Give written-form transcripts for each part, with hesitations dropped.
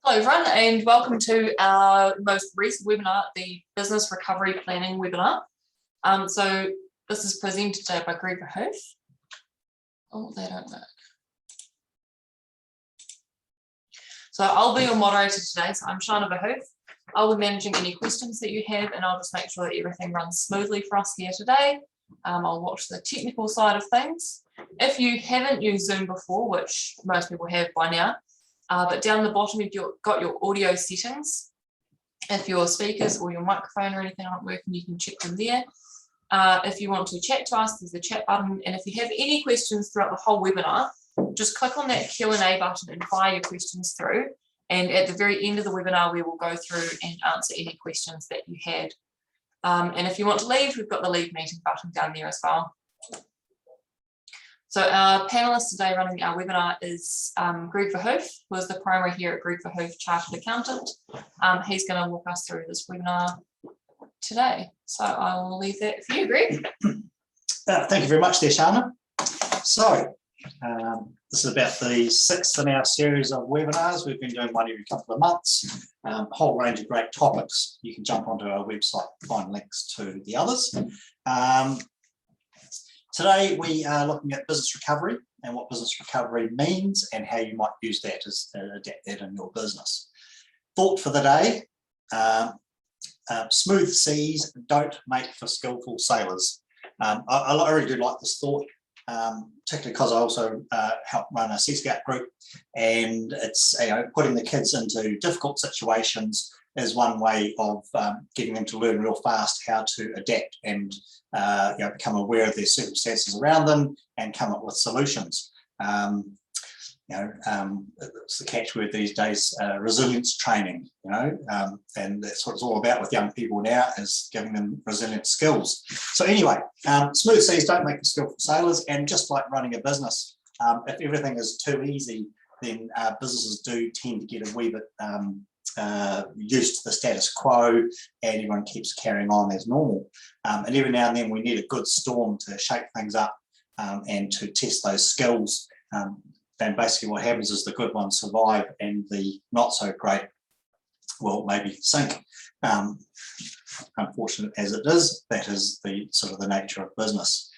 Hello everyone and welcome to our most recent webinar, the Business Recovery Planning webinar. So this is presented today by Greg Verhoef. Oh, they don't work. So I'll be your moderator today. So I'm Shana Verhoef. I'll be managing any questions that you have and I'll just make sure that everything runs smoothly for us here today. I'll watch the technical side of things. If you haven't used Zoom before, which most people have by now, but down the bottom, you've got your audio settings. If your speakers or your microphone or anything aren't working, you can check them there. If you want to chat to us, there's the chat button. And if you have any questions throughout the whole webinar, just click on that Q&A button and fire your questions through. And at the very end of the webinar, we will go through and answer any questions that you had. And if you want to leave, we've got the leave meeting button down there as well. So our panelist today running our webinar is Greg Verhoef, who is the primary here at Greg Verhoef Chartered Accountant. He's going to walk us through this webinar today. So I will leave that for you, Greg. Thank you very much there, Shana. So this is about the 6th in our series of webinars. We've been doing one every couple of months, a whole range of great topics. You can jump onto our website and find links to the others. Today we are looking at business recovery and what business recovery means and how you might use that as adapt that in your business. Thought for the day, smooth seas don't make for skillful sailors. I really do like this thought, particularly because I also help run a Sea Scout group, and it's putting the kids into difficult situations is one way of getting them to learn real fast how to adapt and become aware of their circumstances around them and come up with solutions. It's the catchword these days, resilience training, and that's what it's all about with young people now, is giving them resilient skills. So anyway, smooth seas don't make for skillful sailors, and just like running a business, if everything is too easy, then businesses do tend to get a wee bit used to the status quo, and everyone keeps carrying on as normal. And every now and then we need a good storm to shake things up and to test those skills. And basically what happens is the good ones survive and the not so great will maybe sink. Unfortunate as it is, that is the sort of the nature of business.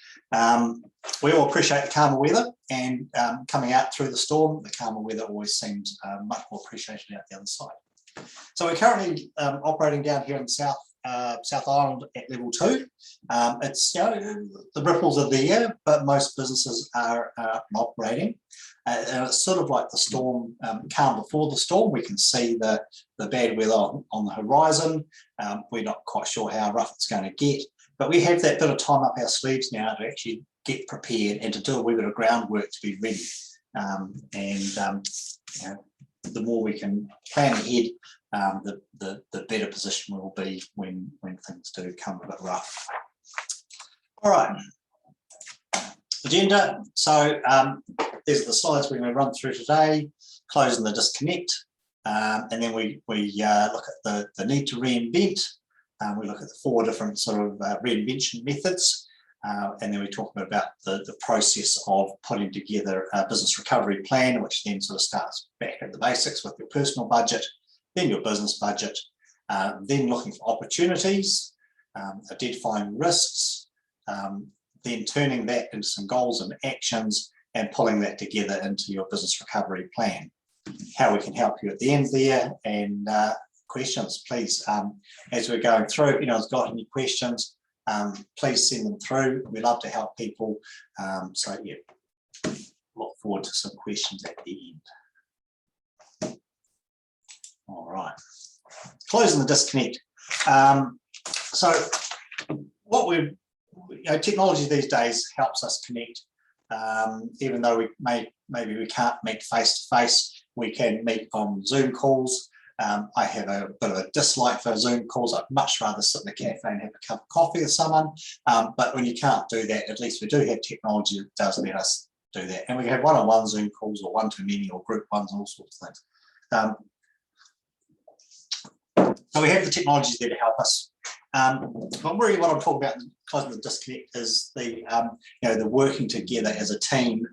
We all appreciate the calmer weather, and coming out through the storm, the calmer weather always seems much more appreciated out the other side. So we're currently operating down here in the South Island at level 2. It's the ripples are there, but most businesses are operating. And it's sort of like the storm, calm before the storm. We can see the bad weather on the horizon. We're not quite sure how rough it's going to get, but we have that bit of time up our sleeves now to actually get prepared and to do a wee bit of groundwork to be ready. The more we can plan ahead, the better position we'll be when things do come a bit rough. All right, agenda. So these are the slides we're going to run through today. Closing the disconnect, and then we look at the need to reinvent. We look at the 4 different sort of reinvention methods. And then we talk about the process of putting together a business recovery plan, which then sort of starts back at the basics with your personal budget, then your business budget, then looking for opportunities, identifying risks, then turning that into some goals and actions and pulling that together into your business recovery plan. How we can help you at the end there, and questions, please. As we're going through, if you've got any questions, please send them through. We love to help people. So yeah, look forward to some questions at the end. All right, closing the disconnect. So what technology these days helps us connect. Even though maybe we can't meet face to face, we can meet on Zoom calls. I have a bit of a dislike for Zoom calls. I'd much rather sit in a cafe and have a cup of coffee with someone. But when you can't do that, at least we do have technology that does let us do that. And we can have one-on-one Zoom calls, or one-to-many, or group ones, and all sorts of things. So we have the technologies there to help us. But really what I'm talking about in closing the disconnect is the working together as a team,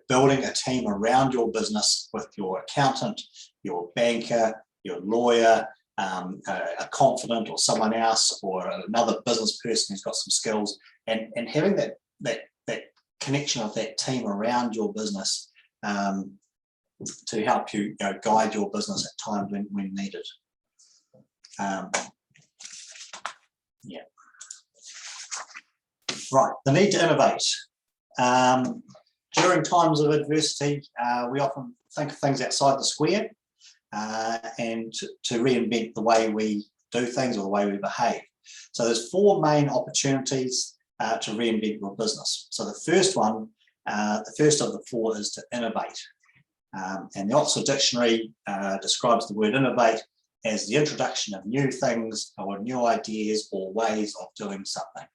building a team around your business with your accountant, your banker, your lawyer, a confidant or someone else, or another business person who's got some skills, and having that connection of that team around your business to help you, guide your business at times when needed. Yeah. Right, the need to innovate. During times of adversity, we often think of things outside the square and to reinvent the way we do things or the way we behave. So there's 4 main opportunities to reinvent your business. So the first one, the first of the 4 is to innovate. And the Oxford Dictionary describes the word innovate as the introduction of new things or new ideas or ways of doing something.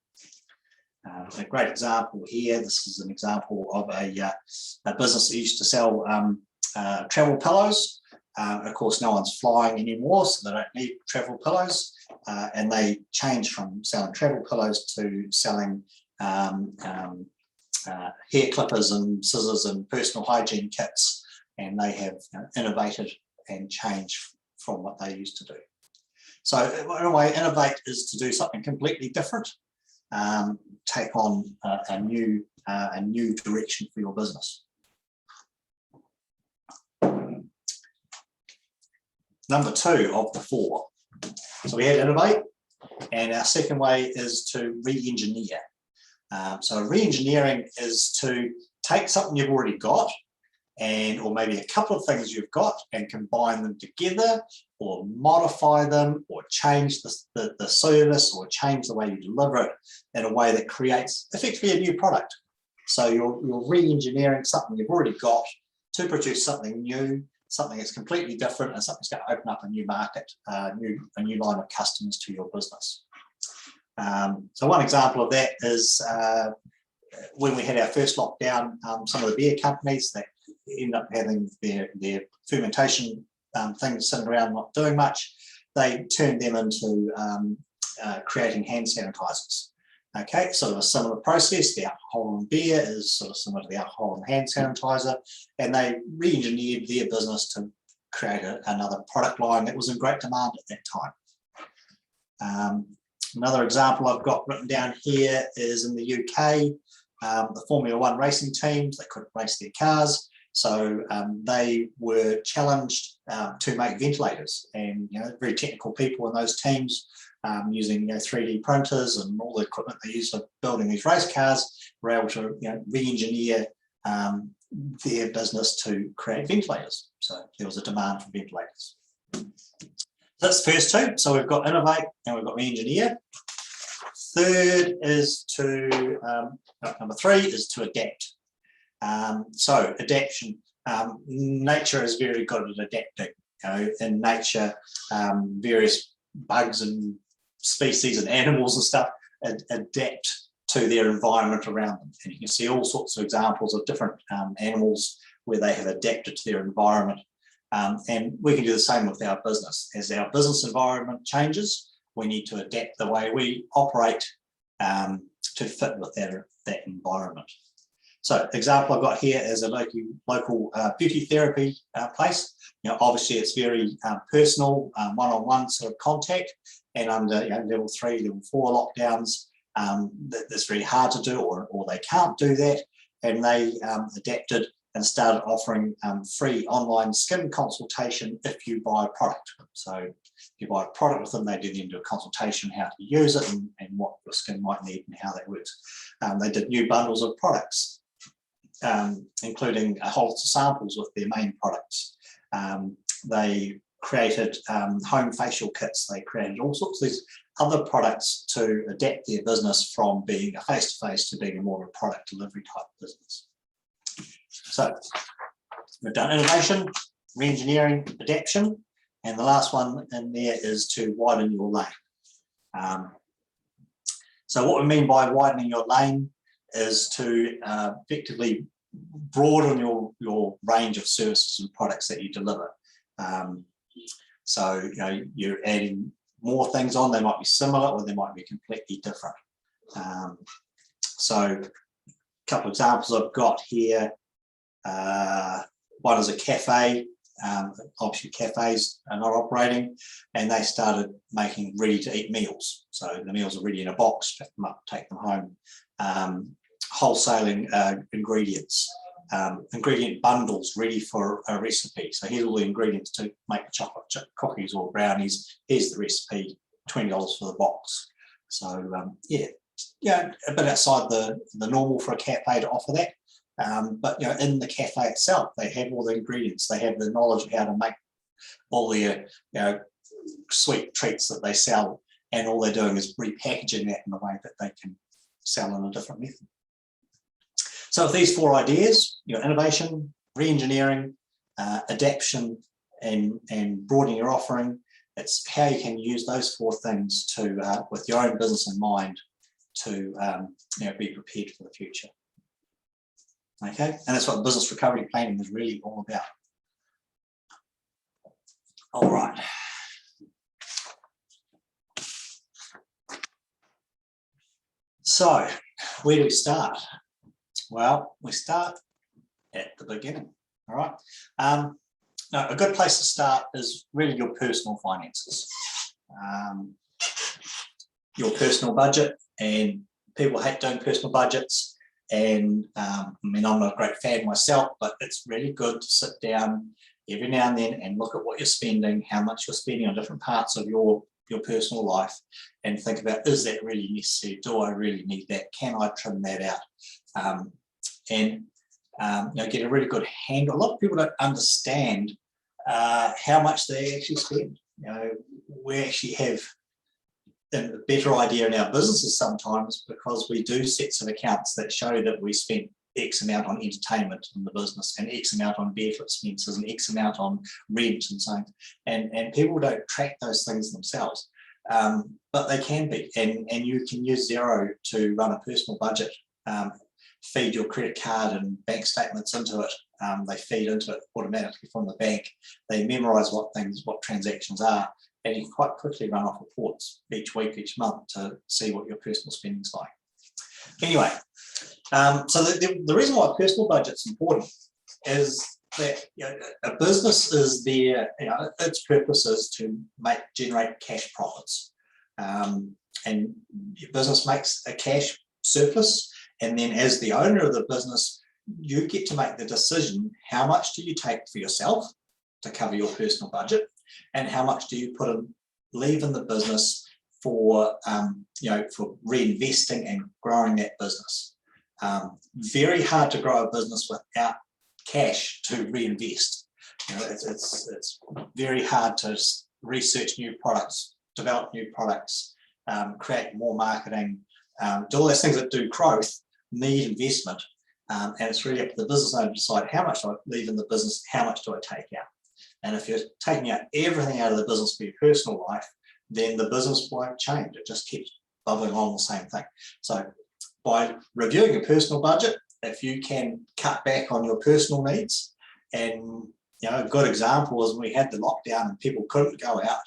A great example here, this is an example of a business that used to sell travel pillows. Of course, no one's flying anymore, so they don't need travel pillows. And they changed from selling travel pillows to selling hair clippers and scissors and personal hygiene kits. And they have innovated and changed from what they used to do. So in a way, innovate is to do something completely different, take on a new direction for your business. Number 2 of the 4. So we had innovate, and our second way is to re-engineer. So re-engineering is to take something you've already got, or maybe a couple of things you've got, and combine them together, or modify them, or change the service, or change the way you deliver it in a way that creates effectively a new product. So you're re-engineering something you've already got to produce something new, something that's completely different, and something's going to open up a new market, a new line of customers to your business. So one example of that is when we had our first lockdown, some of the beer companies that end up having their fermentation things sitting around not doing much, they turned them into creating hand sanitizers. Okay, sort of a similar process. The alcohol in beer is sort of similar to the alcohol in hand sanitizer, and they re-engineered their business to create another product line that was in great demand at that time. Another example I've got written down here is in the UK, the Formula 1 racing teams, they couldn't race their cars, so they were challenged to make ventilators, and very technical people in those teams using 3D printers and all the equipment they use for building these race cars were able to re-engineer their business to create ventilators. So there was a demand for ventilators. That's the first 2. So we've got innovate and we've got re-engineer. Third is number 3 is to adapt. So adaptation, nature is very good at adapting. In nature, various bugs and species and animals and stuff adapt to their environment around them. And you can see all sorts of examples of different animals where they have adapted to their environment. And we can do the same with our business. As our business environment changes, we need to adapt the way we operate to fit with that environment. So example I've got here is a local beauty therapy place. Obviously it's very personal, one-on-one sort of contact, and under level 3, level 4 lockdowns, that's very hard to do, or they can't do that, and they adapted and started offering free online skin consultation if you buy a product. So if you buy a product with them, they do a consultation how to use it and what your skin might need and how that works. They did new bundles of products, including a whole lot of samples with their main products. They created home facial kits. They created all sorts of these other products to adapt their business from being a face-to-face to being a more of a product delivery type business. So we've done innovation, re-engineering, adaptation, and the last one in there is to widen your lane. So what we mean by widening your lane is to effectively broaden your range of services and products that you deliver. So you're adding more things on. They might be similar or they might be completely different. So a couple of examples I've got here. One is a cafe. Obviously, cafes are not operating, and they started making ready-to-eat meals. So the meals are ready in a box, pick them up, take them home. Wholesaling ingredient bundles ready for a recipe. So here's all the ingredients to make chocolate chip cookies or brownies. Here's the recipe, $20 for the box. So yeah, a bit outside the normal for a cafe to offer that. But in the cafe itself, they have all the ingredients. They have the knowledge of how to make all their sweet treats that they sell, and all they're doing is repackaging that in a way that they can sell in a different method. So with these 4 ideas, innovation, re-engineering, adaptation, and broadening your offering, it's how you can use those 4 things to, with your own business in mind, to be prepared for the future. Okay, and that's what business recovery planning is really all about. All right. So, where do we start? Well, we start at the beginning. All right. Now, a good place to start is really your personal finances, your personal budget. And people hate doing personal budgets. And I mean, I'm not a great fan myself, but it's really good to sit down every now and then and look at what you're spending, how much you're spending on different parts of your personal life, and think about, is that really necessary? Do I really need that? Can I trim that out? And get a really good handle. A lot of people don't understand how much they actually spend. We actually have a better idea in our businesses sometimes, because we do sets of accounts that show that we spent X amount on entertainment in the business, and X amount on vehicle expenses, and X amount on rent and so on. And people don't track those things themselves, but they can be. And you can use Xero to run a personal budget, feed your credit card and bank statements into it. They feed into it automatically from the bank. They memorize what transactions are, and you can quite quickly run off reports each week, each month, to see what your personal spending is like. Anyway, so the reason why personal budget's important is that a business is there, its purpose is to generate cash profits. And your business makes a cash surplus, and then as the owner of the business, you get to make the decision, how much do you take for yourself to cover your personal budget, and how much do you leave in the business for for reinvesting and growing that business. Very hard to grow a business without cash to reinvest. It's very hard to research new products, develop new products, create more marketing, do all those things that do growth, need investment. And it's really up to the business owner to decide, how much do I leave in the business, how much do I take out? And if you're taking out everything out of the business for your personal life, then the business won't change. It just keeps bubbling on the same thing. So by reviewing your personal budget, if you can cut back on your personal needs, and a good example is when we had the lockdown and people couldn't go out,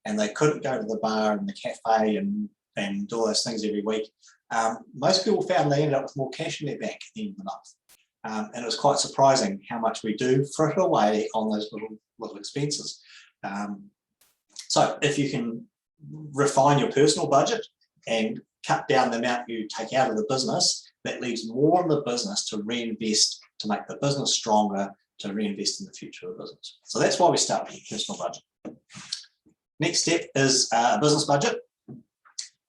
and they couldn't go to the bar and the cafe and do all those things every week. Most people found they ended up with more cash in their bank at the end of the month. And it was quite surprising how much we do frit away on those little expenses. So if you can refine your personal budget and cut down the amount you take out of the business, that leaves more in the business to reinvest, to make the business stronger, to reinvest in the future of the business. So that's why we start with your personal budget. Next step is a business budget.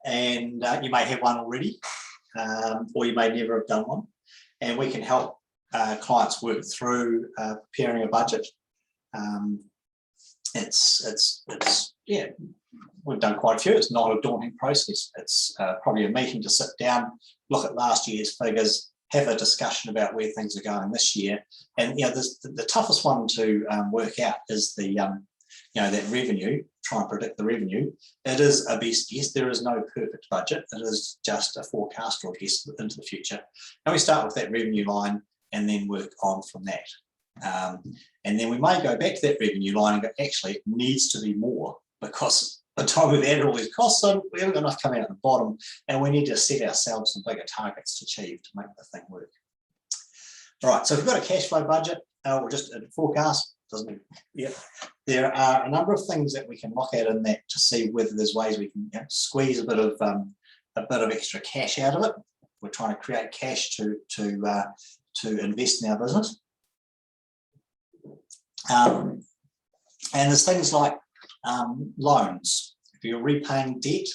And you may have one already, or you may never have done one. And we can help clients work through preparing a budget. Yeah, we've done quite a few. It's not a daunting process. It's probably a meeting to sit down, look at last year's figures, have a discussion about where things are going this year. And the toughest one to work out is that revenue. Try and predict the revenue. It is a best guess. There is no perfect budget. It is just a forecast or a guess into the future. And we start with that revenue line and then work on from that. And then we may go back to that revenue line and go, actually, it needs to be more, because by the time we've added all these costs on, we haven't got enough coming out at the bottom, and we need to set ourselves some bigger targets to achieve to make the thing work. All right, so if we've got a cash flow budget or just a forecast, doesn't. Yeah, there are a number of things that we can look at in that to see whether there's ways we can squeeze a bit of extra cash out of it. We're trying to create cash to invest in our business. And there's things like loans. If you're repaying debt,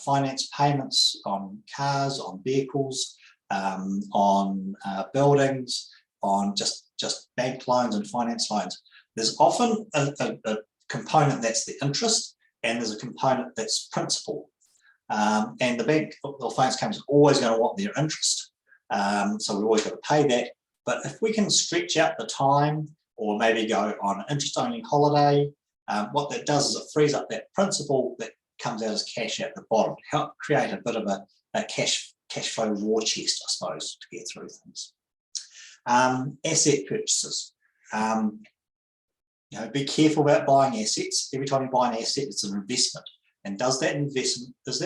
finance payments on cars, on vehicles, on buildings, on just bank loans and finance loans. There's often a component that's the interest, and there's a component that's principal. And the bank or finance company is always going to want their interest. So we always got to pay that. But if we can stretch out the time, or maybe go on an interest-only holiday, what that does is it frees up that principal that comes out as cash at the bottom, help create a bit of a cash flow war chest, I suppose, to get through things. Asset purchases. Be careful about buying assets. Every time you buy an asset, it's an investment. And is that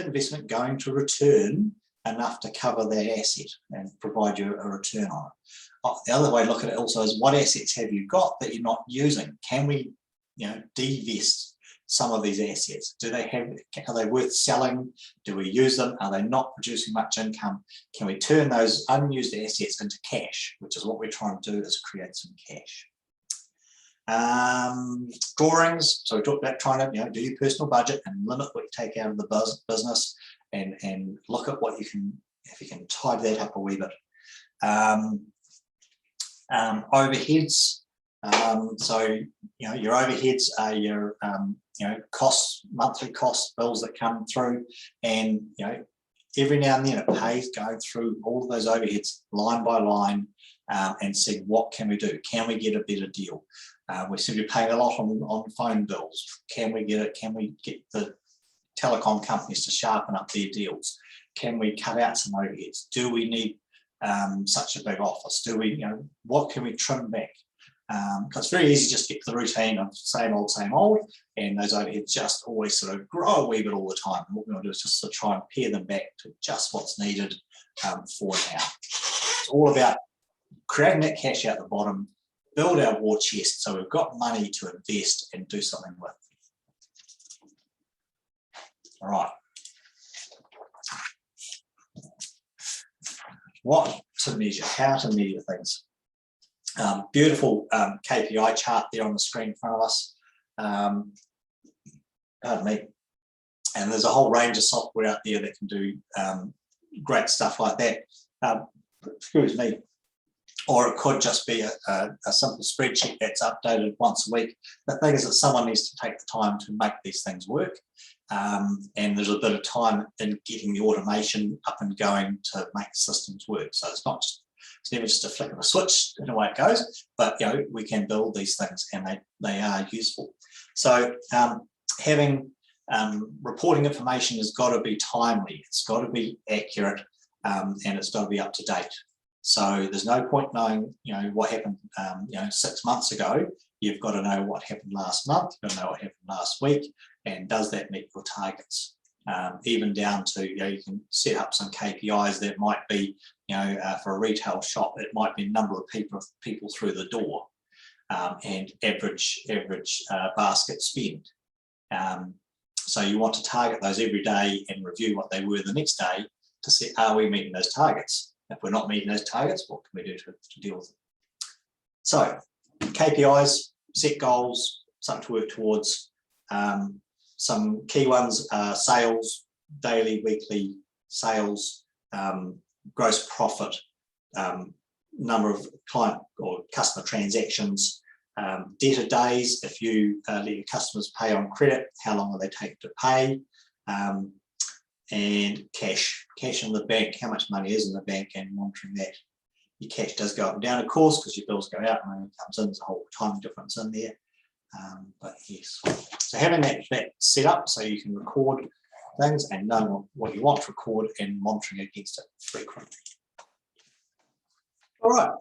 investment going to return enough to cover that asset and provide you a return on it? The other way to look at it also is, what assets have you got that you're not using? Can we, divest some of these assets? Are they worth selling? Do we use them? Are they not producing much income? Can we turn those unused assets into cash, which is what we're trying to do, is create some cash. Drawings. So we talked about trying to do your personal budget and limit what you take out of the business, and look at what you can, if you can tidy that up a wee bit. Overheads. So your overheads are your costs, monthly cost bills that come through, and every now and then it pays going through all of those overheads line by line, and see what can we do. Can we get a better deal? We seem to be paying a lot on phone bills. Can we get the telecom companies to sharpen up their deals? Can we cut out some overheads? Do we need such a big office? Do we, what can we trim back? Because it's very easy just to get to the routine of same old, and those overheads just always sort of grow a wee bit all the time. And what we want to do is just to try and pare them back to just what's needed for now. It's all about creating that cash out the bottom, build our war chest so we've got money to invest and do something with. All right. What to measure, how to measure things. Beautiful KPI chart there on the screen in front of us. Pardon me. And there's a whole range of software out there that can do great stuff like that. Excuse me. Or it could just be a simple spreadsheet that's updated once a week. The thing is that someone needs to take the time to make these things work. And there's a bit of time in getting the automation up and going to make systems work. So it's never just a flick of a switch in the way it goes, but we can build these things, and they are useful. So having reporting information has got to be timely, it's got to be accurate, and it's got to be up to date. So there's no point knowing what happened 6 months ago. You've got to know what happened last month, you've got to know what happened last week, and does that meet your targets? Even down to you can set up some KPIs that might be for a retail shop, it might be number of people through the door, and average basket spend. So you want to target those every day and review what they were the next day to see, are we meeting those targets? If we're not meeting those targets, what can we do to deal with them? So KPIs, set goals, something to work towards. Some key ones are sales, daily, weekly sales, gross profit, number of client or customer transactions, debtor days. If you let your customers pay on credit, how long will they take to pay? And cash in the bank, how much money is in the bank, and monitoring that. Your cash does go up and down, of course, because your bills go out and money comes in. There's a whole time difference in there. But yes, so having that set up so you can record things and know what you want to record and monitoring against it frequently. All right,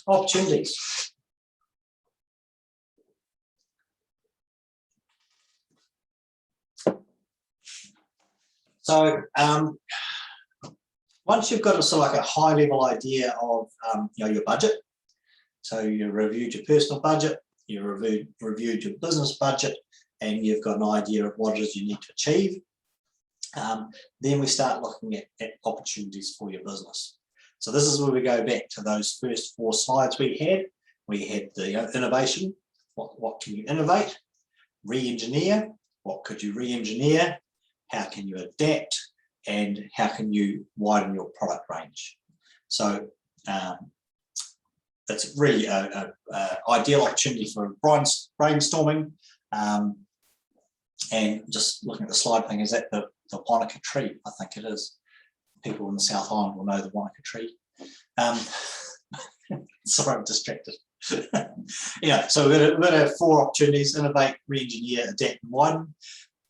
opportunities. So once you've got a sort of like a high level idea of your budget, So you reviewed your personal budget, you reviewed your business budget, and you've got an idea of what it is you need to achieve. Then we start looking at opportunities for your business. So this is where we go back to those first 4 slides we had. We had the innovation, what can you innovate? Re-engineer, what could you re-engineer? How can you adapt? And how can you widen your product range? So it's really an ideal opportunity for brainstorming. And just looking at the slide thing, is that the Wanaka tree? I think it is. People in the South Island will know the Wanaka tree. Sorry, I'm distracted. Yeah, so we're going to have 4 opportunities: innovate, re-engineer, adapt, and widen.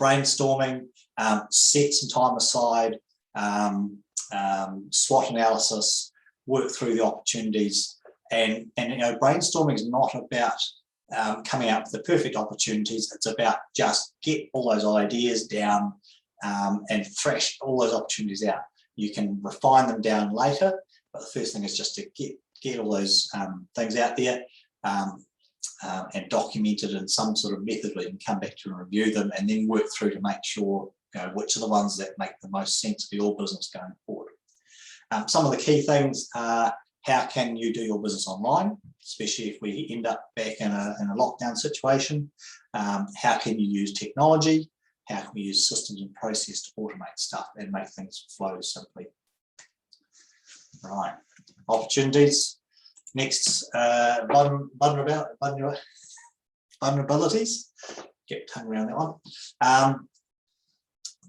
Brainstorming, set some time aside, SWOT analysis, work through the opportunities, and brainstorming is not about coming up with the perfect opportunities. It's about just get all those ideas down and thrash all those opportunities out. You can refine them down later, but the first thing is just to get all those things out there and documented in some sort of method where you can come back to and review them, and then work through to make sure which are the ones that make the most sense for your business going forward. Some of the key things are, how can you do your business online, especially if we end up back in a lockdown situation? How can you use technology? How can we use systems and process to automate stuff and make things flow simply? Right, opportunities. Next, vulnerabilities. Get tongue around that one.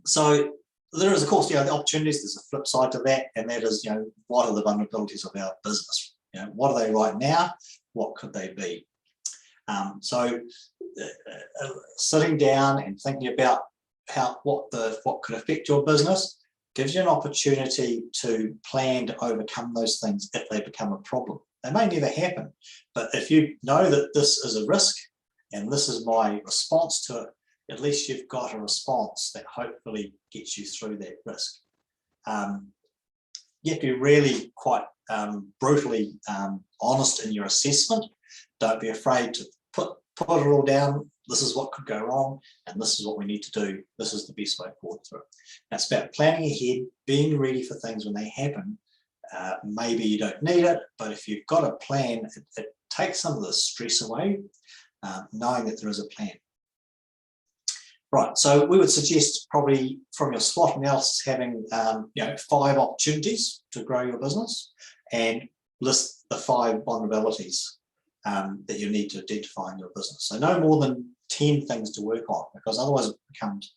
So there is, of course, the opportunities. There's a flip side to that, and that is, what are the vulnerabilities of our business? What are they right now? What could they be? So sitting down and thinking about what could affect your business gives you an opportunity to plan to overcome those things if they become a problem. They may never happen, but if you know that this is a risk and this is my response to it, at least you've got a response that hopefully gets you through that risk. You have to be really quite brutally honest in your assessment. Don't be afraid to put it all down. This is what could go wrong, and this is what we need to do. This is the best way forward through it. It's about planning ahead, being ready for things when they happen. Maybe you don't need it, but if you've got a plan, it takes some of the stress away, knowing that there is a plan. Right, so we would suggest probably from your SWOT analysis having 5 opportunities to grow your business, and list the 5 vulnerabilities that you need to identify in your business. So no more than 10 things to work on, because otherwise it becomes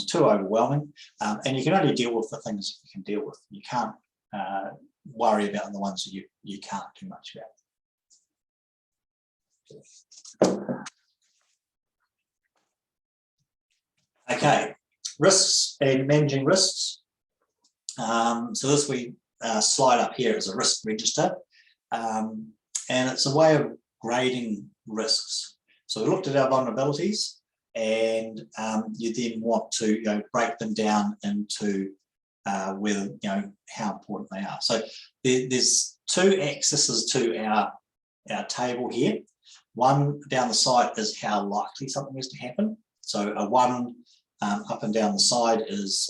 too overwhelming, and you can only deal with the things you can deal with. You can't worry about the ones that you can't do much about. Okay, risks and managing risks. So this slide up here is a risk register, and it's a way of grading risks. So we looked at our vulnerabilities, and you then want to break them down into whether how important they are. So there's 2 axes to our table here. One down the side is how likely something is to happen. So a 1 up and down the side is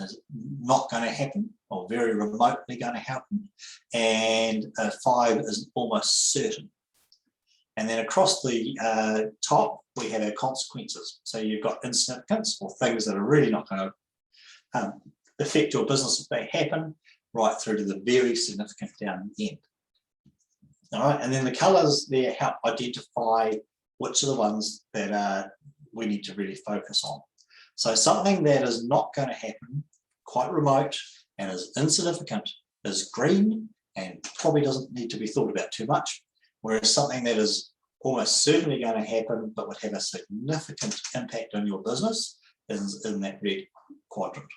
is not going to happen, or very remotely going to happen, and a 5 is almost certain. And then across the top we have our consequences. So you've got insignificance, or things that are really not going to affect your business if they happen, right through to the very significant down the end. All right, and then the colours there help identify which are the ones that we need to really focus on. So something that is not going to happen, quite remote, and is insignificant is green and probably doesn't need to be thought about too much, whereas something that is almost certainly going to happen but would have a significant impact on your business is in that red quadrant.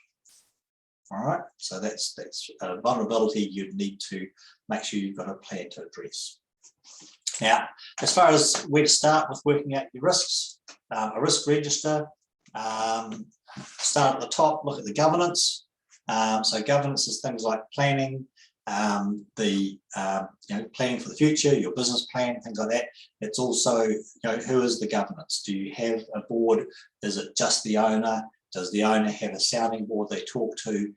All right, so that's a vulnerability you'd need to make sure you've got a plan to address. Now, as far as where to start with working out your risks, a risk register, start at the top, look at the governance. So governance is things like planning, planning for the future, your business plan, things like that. It's also, who is the governance? Do you have a board? Is it just the owner? Does the owner have a sounding board they talk to?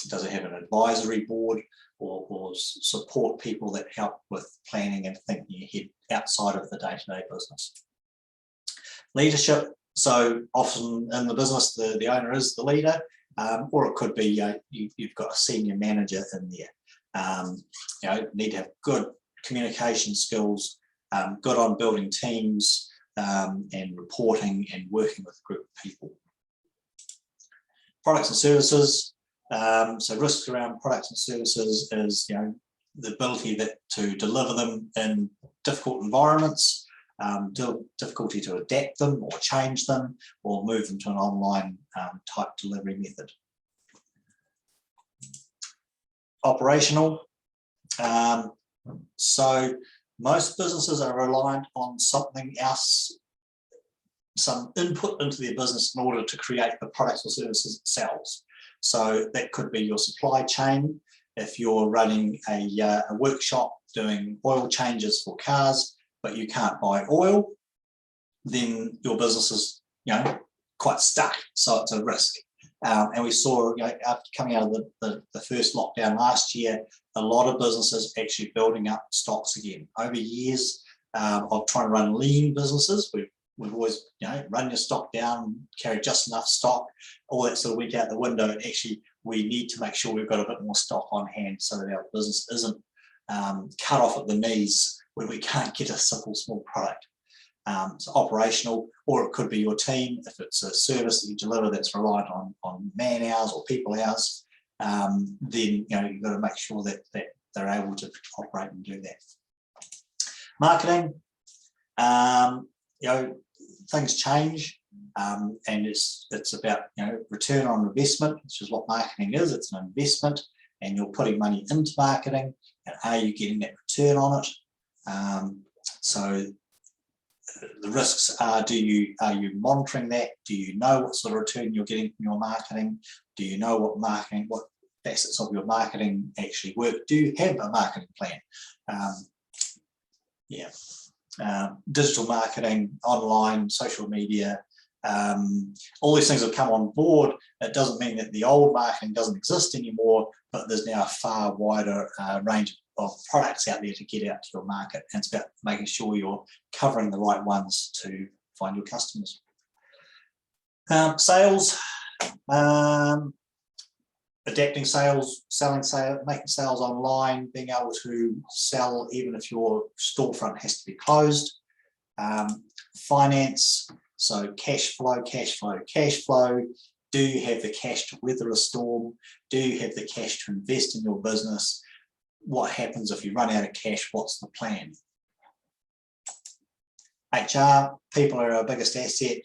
Does it have an advisory board or support people that help with planning and thinking ahead outside of the day-to-day business? Leadership. So often in the business, the owner is the leader, or it could be you've got a senior manager in there. Need to have good communication skills, good on building teams, and reporting and working with a group of people. Products and services. So risks around products and services is the ability to deliver them in difficult environments, difficulty to adapt them or change them or move them to an online type delivery method. Operational. So most businesses are reliant on something else, some input into their business in order to create the products or services it sells. So that could be your supply chain. If you're running a workshop doing oil changes for cars, but you can't buy oil, then your business is quite stuck. So it's a risk. And we saw, after coming out of the first lockdown last year, a lot of businesses actually building up stocks again. Over years of trying to run lean businesses, we've always, run your stock down, carry just enough stock, all that sort of went out the window. And actually, we need to make sure we've got a bit more stock on hand so that our business isn't cut off at the knees when we can't get a simple small product. So operational, or it could be your team. If it's a service that you deliver that's reliant on man hours or people hours, then you've got to make sure that they're able to operate and do that. Marketing. Things change, and it's about return on investment, which is what marketing is. It's an investment, and you're putting money into marketing, and are you getting that return on it? So the risks are: are you monitoring that? Do you know what sort of return you're getting from your marketing? Do you know what facets of your marketing actually work? Do you have a marketing plan? Digital marketing, online, social media, all these things have come on board. It doesn't mean that the old marketing doesn't exist anymore, but there's now a far wider range of products out there to get out to your market. And it's about making sure you're covering the right ones to find your customers. Sales, adapting sales, selling sales, making sales online, being able to sell even if your storefront has to be closed. Finance, so cash flow. Do you have the cash to weather a storm? Do you have the cash to invest in your business? What happens if you run out of cash? What's the plan? HR, people are our biggest asset.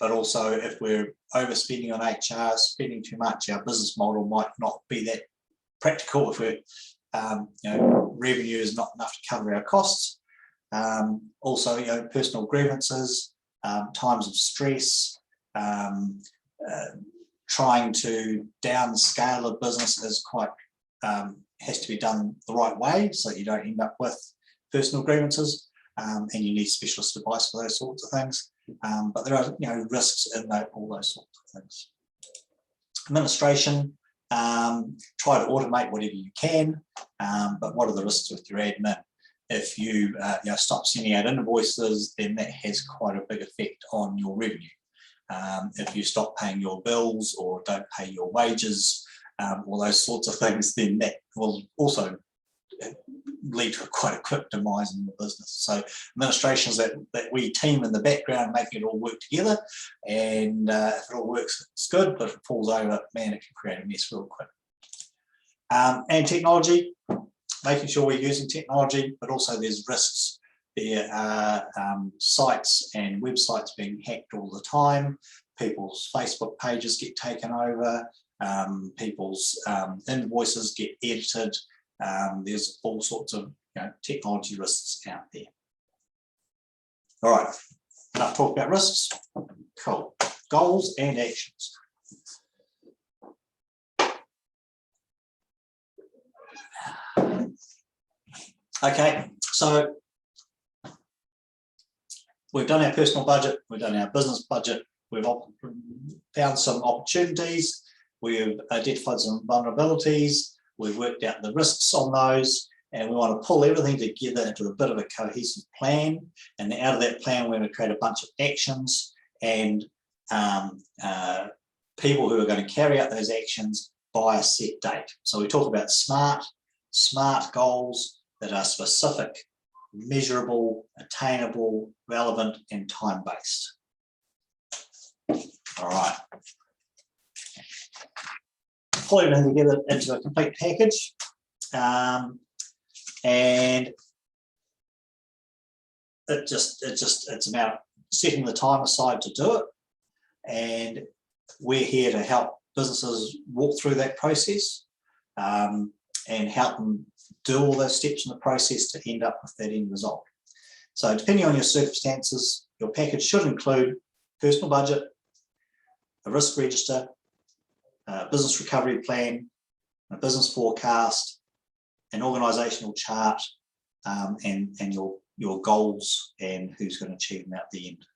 But also, if we're overspending on HR, spending too much, our business model might not be that practical if we're, revenue is not enough to cover our costs. Also, personal grievances, times of stress, trying to downscale a business is quite, has to be done the right way so you don't end up with personal grievances, and you need specialist advice for those sorts of things. But there are risks in all those sorts of things. Administration, try to automate whatever you can, but what are the risks with your admin? If you stop sending out invoices, then that has quite a big effect on your revenue. If you stop paying your bills or don't pay your wages, all those sorts of things, then that will also lead to quite a quick demise in your business. So administrations that we team in the background, making it all work together, and if it all works, it's good, but if it falls over, man, it can create a mess real quick. And technology, making sure we're using technology, but also there's risks. There are sites and websites being hacked all the time. People's Facebook pages get taken over. People's invoices get edited. There's all sorts of technology risks out there. All right, enough talk about risks. Cool. Goals and actions. Okay, so we've done our personal budget, we've done our business budget, we've found some opportunities, we've identified some vulnerabilities, we've worked out the risks on those, and we want to pull everything together into a bit of a cohesive plan. And then out of that plan, we're going to create a bunch of actions and people who are going to carry out those actions by a set date. So we talk about smart goals that are specific, measurable, attainable, relevant, and time-based. All right. Pull everything together into a complete package, and it's about setting the time aside to do it, and we're here to help businesses walk through that process and help them do all those steps in the process to end up with that end result. So depending on your circumstances, your package should include personal budget, a risk register, a business recovery plan, a business forecast, an organisational chart, and your goals and who's going to achieve them at the end.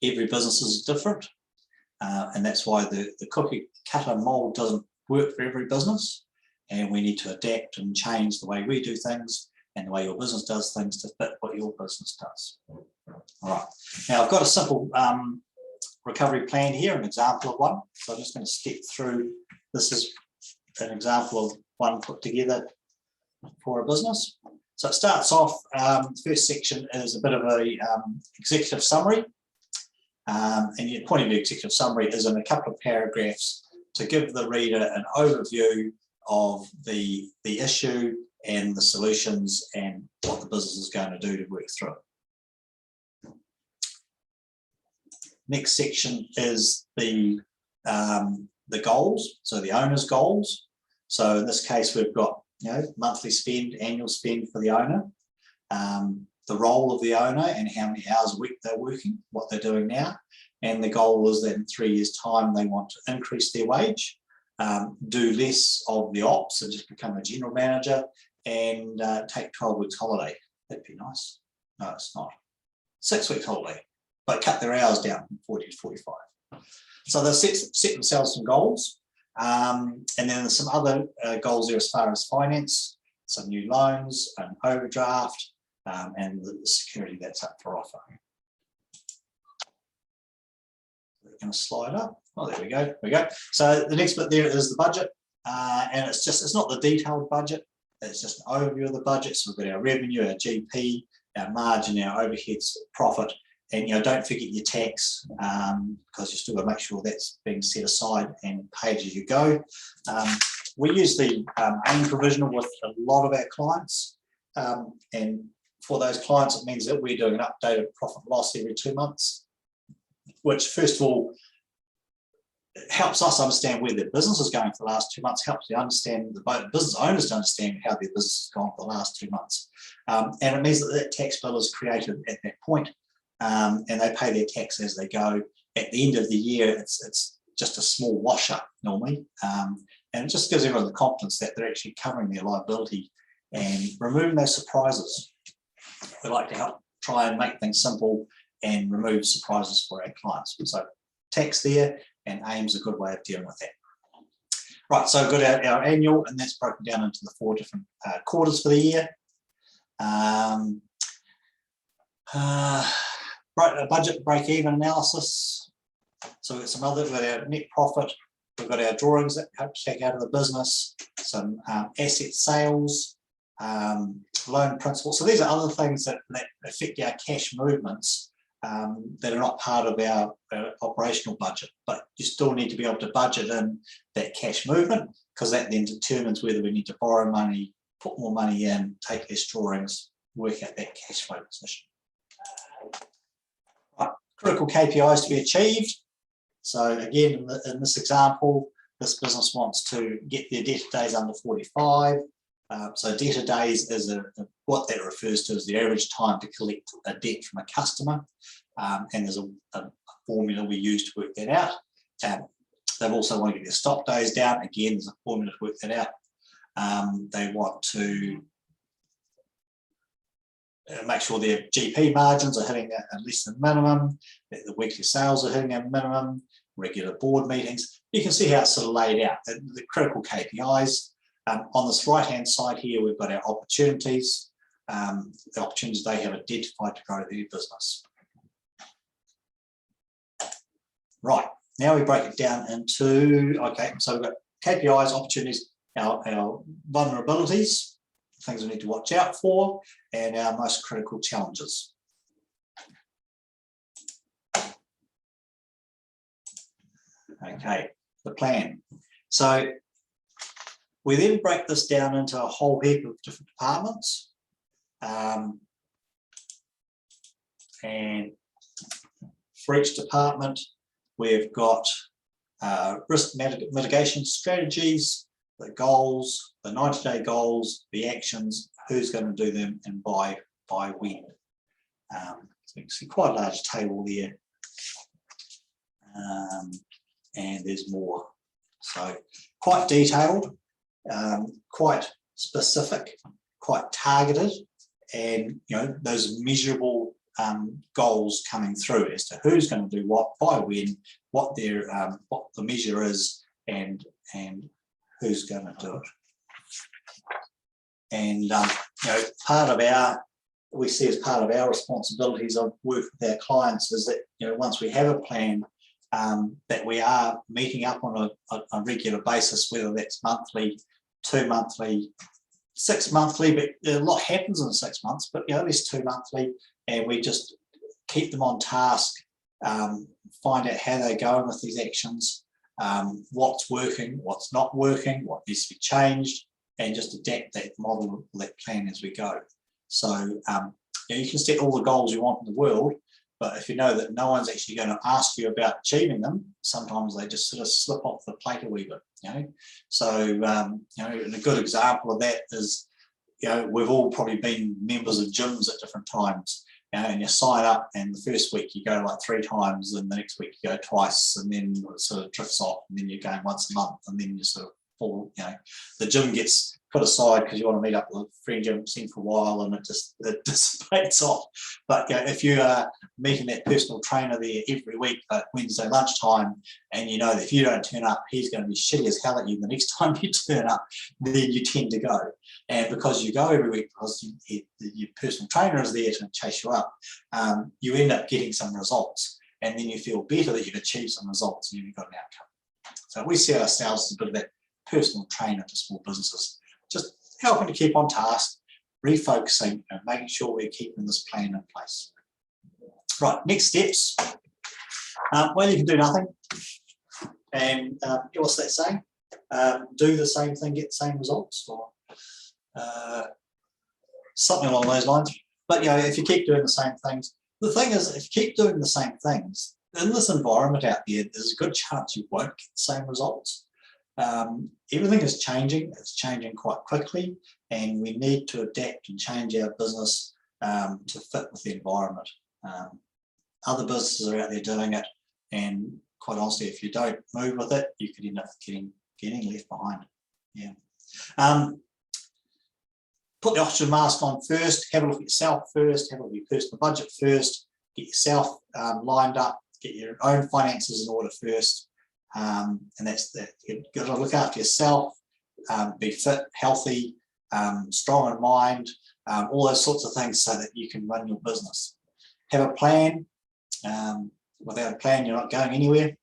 Every business is different, and that's why the cookie cutter mold doesn't work for every business, and we need to adapt and change the way we do things and the way your business does things to fit what your business does. All right, now I've got a simple recovery plan here, an example of one, so I'm just going to step through. This is an example of one put together for a business. So it starts off, the first section is a bit of a executive summary. And the point of the executive summary is in a couple of paragraphs to give the reader an overview of the issue and the solutions and what the business is going to do to work through it. Next section is the goals, so the owner's goals. So in this case, we've got monthly spend, annual spend for the owner. The role of the owner and how many hours a week they're working, what they're doing now. And the goal is that in 3 years' time, they want to increase their wage, do less of the ops and just become a general manager and take 12 weeks holiday. That'd be nice. No, it's not. 6 weeks holiday, but cut their hours down from 40 to 45. So they'll set themselves some goals. And then there's some other goals there as far as finance, some new loans, an overdraft, and the security that's up for offer. We're going to slide up. Oh, there we go. There we go. So the next bit there is the budget, and it's not the detailed budget. It's just an overview of the budget. So we've got our revenue, our GP, our margin, our overheads, profit, and don't forget your tax because you still got to make sure that's being set aside and paid as you go. We use the AIM provisional with a lot of our clients, and for those clients, it means that we're doing an updated profit and loss every 2 months, which first of all helps us understand where their business is going for the last 2 months, helps you understand the business owners to understand how their business has gone for the last 2 months. And it means that that tax bill is created at that point, and they pay their tax as they go. At the end of the year, it's just a small wash up normally, and it just gives everyone the confidence that they're actually covering their liability and removing those surprises. We like to help try and make things simple and remove surprises for our clients. So tax there, and AIM's a good way of dealing with that. Right, so we've got our annual, and that's broken down into the 4 different quarters for the year. Budget break-even analysis. So we've got our net profit, we've got our drawings that we hope to take out of the business, some asset sales, loan principal. So these are other things that affect our cash movements that are not part of our operational budget, but you still need to be able to budget in that cash movement because that then determines whether we need to borrow money, put more money in, take less drawings, work out that cash flow position. Right, critical KPIs to be achieved. So again, in this example, this business wants to get their debtor days under 45. So debtor days is what that refers to as the average time to collect a debt from a customer, and there's a formula we use to work that out. They've also want to get their stop days down. Again, there's a formula to work that out. They want to make sure their GP margins are hitting at least the minimum, that the weekly sales are hitting a minimum, regular board meetings. You can see how it's sort of laid out, the critical KPIs. On this right-hand side here, we've got our opportunities, the opportunities they have identified to grow their business. Right, now we break it down into, okay, so we've got KPIs, opportunities, our vulnerabilities, things we need to watch out for, and our most critical challenges. Okay, the plan. So we then break this down into a whole heap of different departments. And for each department, we've got risk mitigation strategies, the goals, the 90-day goals, the actions, who's going to do them, and by when. So you can see quite a large table there. And there's more. So quite detailed, quite specific, quite targeted, and those measurable goals coming through as to who's going to do what, by when, what their what the measure is, and who's going to do it. And part of our, we see as part of our responsibilities of work with our clients is that once we have a plan, that we are meeting up on a regular basis, whether that's monthly, 2 monthly, 6 monthly, but a lot happens in 6 months, but at least 2 monthly, and we just keep them on task, find out how they're going with these actions, what's working, what's not working, what needs to be changed, and just adapt that model, that plan as we go. So you can set all the goals you want in the world, but if you know that no one's actually going to ask you about achieving them, sometimes they just sort of slip off the plate a wee bit. So and a good example of that is, we've all probably been members of gyms at different times. And you sign up, and the first week you go like 3 times, and the next week you go twice, and then it sort of drifts off, and then you're going once a month, and then you sort of fall, the gym gets put aside because you want to meet up with a friend you haven't seen for a while, and it dissipates off. But if you are meeting that personal trainer there every week at Wednesday lunchtime, and you know that if you don't turn up, he's going to be shitty as hell at you the next time you turn up, then you tend to go. And because you go every week, because your personal trainer is there to chase you up, you end up getting some results, and then you feel better that you've achieved some results and you've got an outcome. So we see ourselves as a bit of that personal trainer to small businesses, just helping to keep on task, refocusing, and making sure we're keeping this plan in place. Right, next steps. Well, you can do nothing. And what's that saying? Do the same thing, get the same results, or something along those lines. But if you keep doing the same things, the thing is, if you keep doing the same things, in this environment out there, there's a good chance you won't get the same results. Everything is changing. It's changing quite quickly, and we need to adapt and change our business to fit with the environment. Other businesses are out there doing it, and quite honestly, if you don't move with it, you could end up getting left behind. Yeah. Put the oxygen mask on first. Have a look at yourself first. Have a look at your personal budget first. Get yourself lined up. Get your own finances in order first. And that's that. You've got to look after yourself, be fit, healthy, strong in mind, all those sorts of things, so that you can run your business. Have a plan. Without a plan, you're not going anywhere.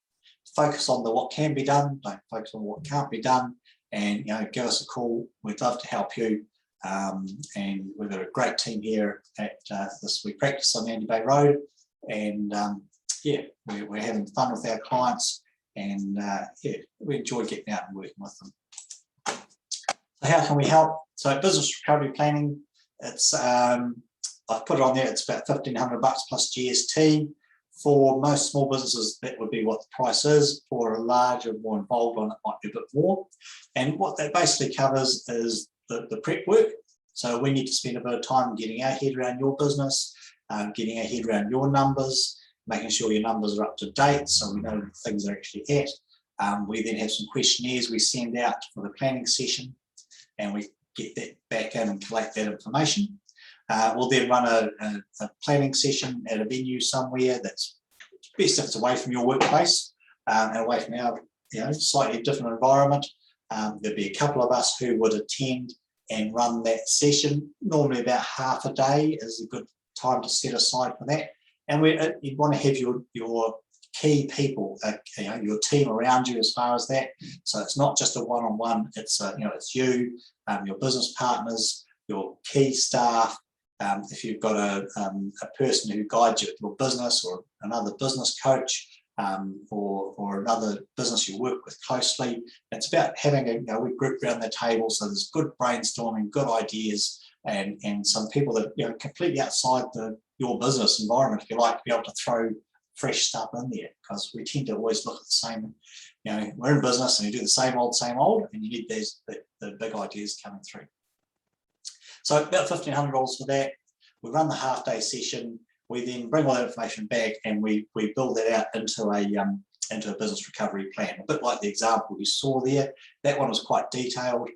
Focus on what can be done. Don't focus on what can't be done. And give us a call. We'd love to help you. And we've got a great team here at this. We practice on Andy Bay Road, and we're having fun with our clients. And we enjoy getting out and working with them. So how can we help? So business recovery planning, it's I've put it on there, it's about $1,500 plus GST. For most small businesses, that would be what the price is. For a larger, more involved one, it might be a bit more. And what that basically covers is the prep work. So we need to spend a bit of time getting our head around your business, getting our head around your numbers, making sure your numbers are up to date, so we know things are actually at. We then have some questionnaires we send out for the planning session, and we get that back in and collect that information. We'll then run a planning session at a venue somewhere that's best if it's away from your workplace and away from our slightly different environment. There'll be a couple of us who would attend and run that session. Normally about half a day is a good time to set aside for that. And you'd want to have your key people, your team around you as far as that. So it's not just a one-on-one. It's it's you, your business partners, your key staff. If you've got a person who guides you at your business, or another business coach, or another business you work with closely, it's about having a group around the table. So there's good brainstorming, good ideas, and some people that completely outside your business environment, if you like, to be able to throw fresh stuff in there, because we tend to always look at the same. We're in business and you do the same old, and you need the big ideas coming through. So about $1,500 for that. We run the half-day session. We then bring all that information back and we build that out into a business recovery plan. A bit like the example you saw there. That one was quite detailed.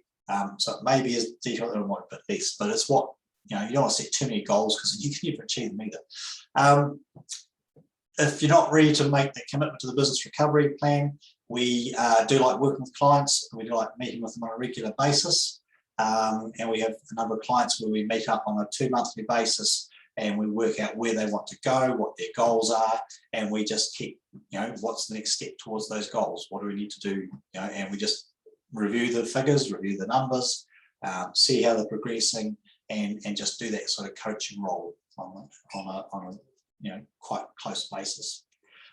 So it may be as detailed as it might be less, but it's what you don't want to set too many goals because you can never achieve them either. If you're not ready to make that commitment to the business recovery plan, we do like working with clients. We do like meeting with them on a regular basis. And we have a number of clients where we meet up on a 2-monthly basis and we work out where they want to go, what their goals are, and we just keep, what's the next step towards those goals? What do we need to do? And we just review the figures, review the numbers, see how they're progressing, and just do that sort of coaching role on a quite close basis.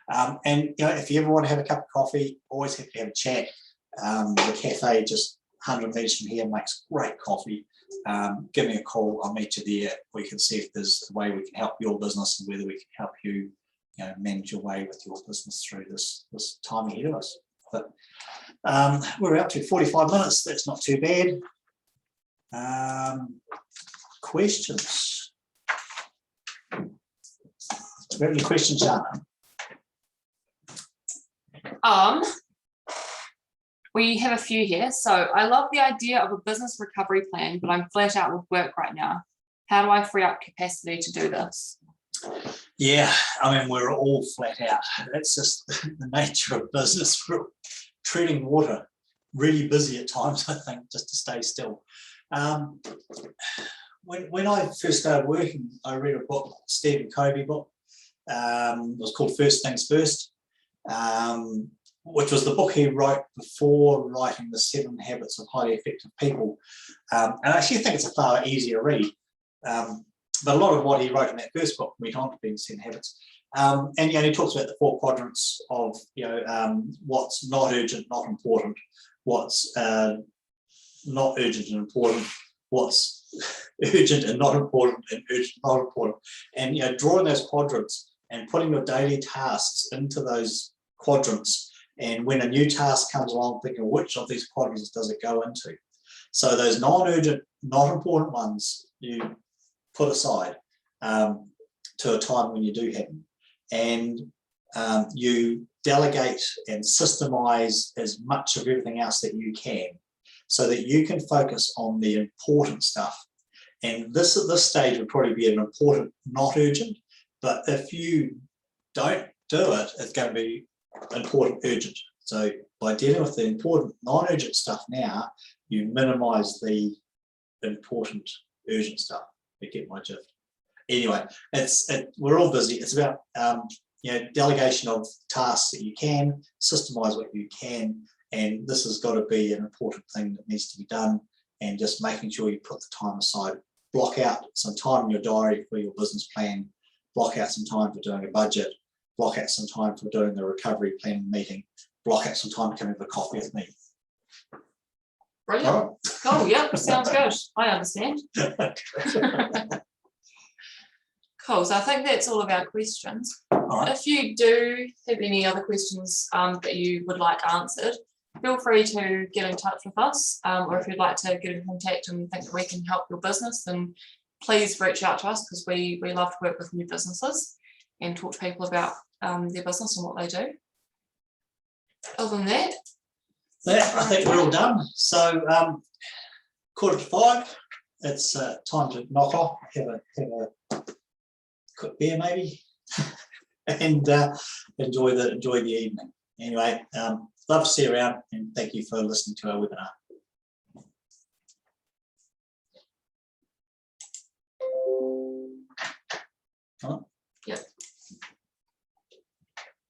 And if you ever want to have a cup of coffee, always happy to have a chat. The cafe just 100 metres from here makes great coffee. Give me a call, I'll meet you there. We can see if there's a way we can help your business and whether we can help you, manage your way with your business through this time ahead of us. But we're up to 45 minutes, that's not too bad. Questions? Do we have any questions, Shana? We have a few here. So I love the idea of a business recovery plan, but I'm flat out with work right now. How do I free up capacity to do this? Yeah, we're all flat out. That's just the nature of business. We're treading water, really busy at times, I think, just to stay still. When I first started working, I read a book, Stephen Covey book. It was called First Things First. Which was the book he wrote before writing the 7 Habits of Highly Effective People. And I actually think it's a far easier read. But a lot of what he wrote in that first book went on to be 7 Habits. And he talks about the 4 quadrants of what's not urgent, not important, what's not urgent and important, what's urgent and not important, and urgent and not important. And drawing those quadrants and putting your daily tasks into those quadrants. And when a new task comes along, thinking which of these quadrants does it go into? So those non-urgent, not important ones, you put aside to a time when you do have them. And you delegate and systemize as much of everything else that you can so that you can focus on the important stuff. And this at this stage would probably be an important, not urgent. But if you don't do it, it's going to be important, urgent. So by dealing with the important, non-urgent stuff now, you minimize the important, urgent stuff. You get my drift. Anyway, we're all busy. It's about delegation of tasks that you can, systemize what you can, and this has got to be an important thing that needs to be done, and just making sure you put the time aside. Block out some time in your diary for your business plan, block out some time for doing a budget, block out some time for doing the recovery planning meeting, block out some time coming for coffee with me. Brilliant. Right. Cool, yep, sounds good. I understand. Cool, so I think that's all of our questions. Right. If you do have any other questions that you would like answered, feel free to get in touch with us, or if you'd like to get in contact and think that we can help your business, then please reach out to us, because we love to work with new businesses and talk to people about their business and what they do. Other than that, I think we're all done. So 4:45, it's time to knock off, have a quick beer maybe, and enjoy the evening. Anyway, love to see you around, and thank you for listening to our webinar. All right.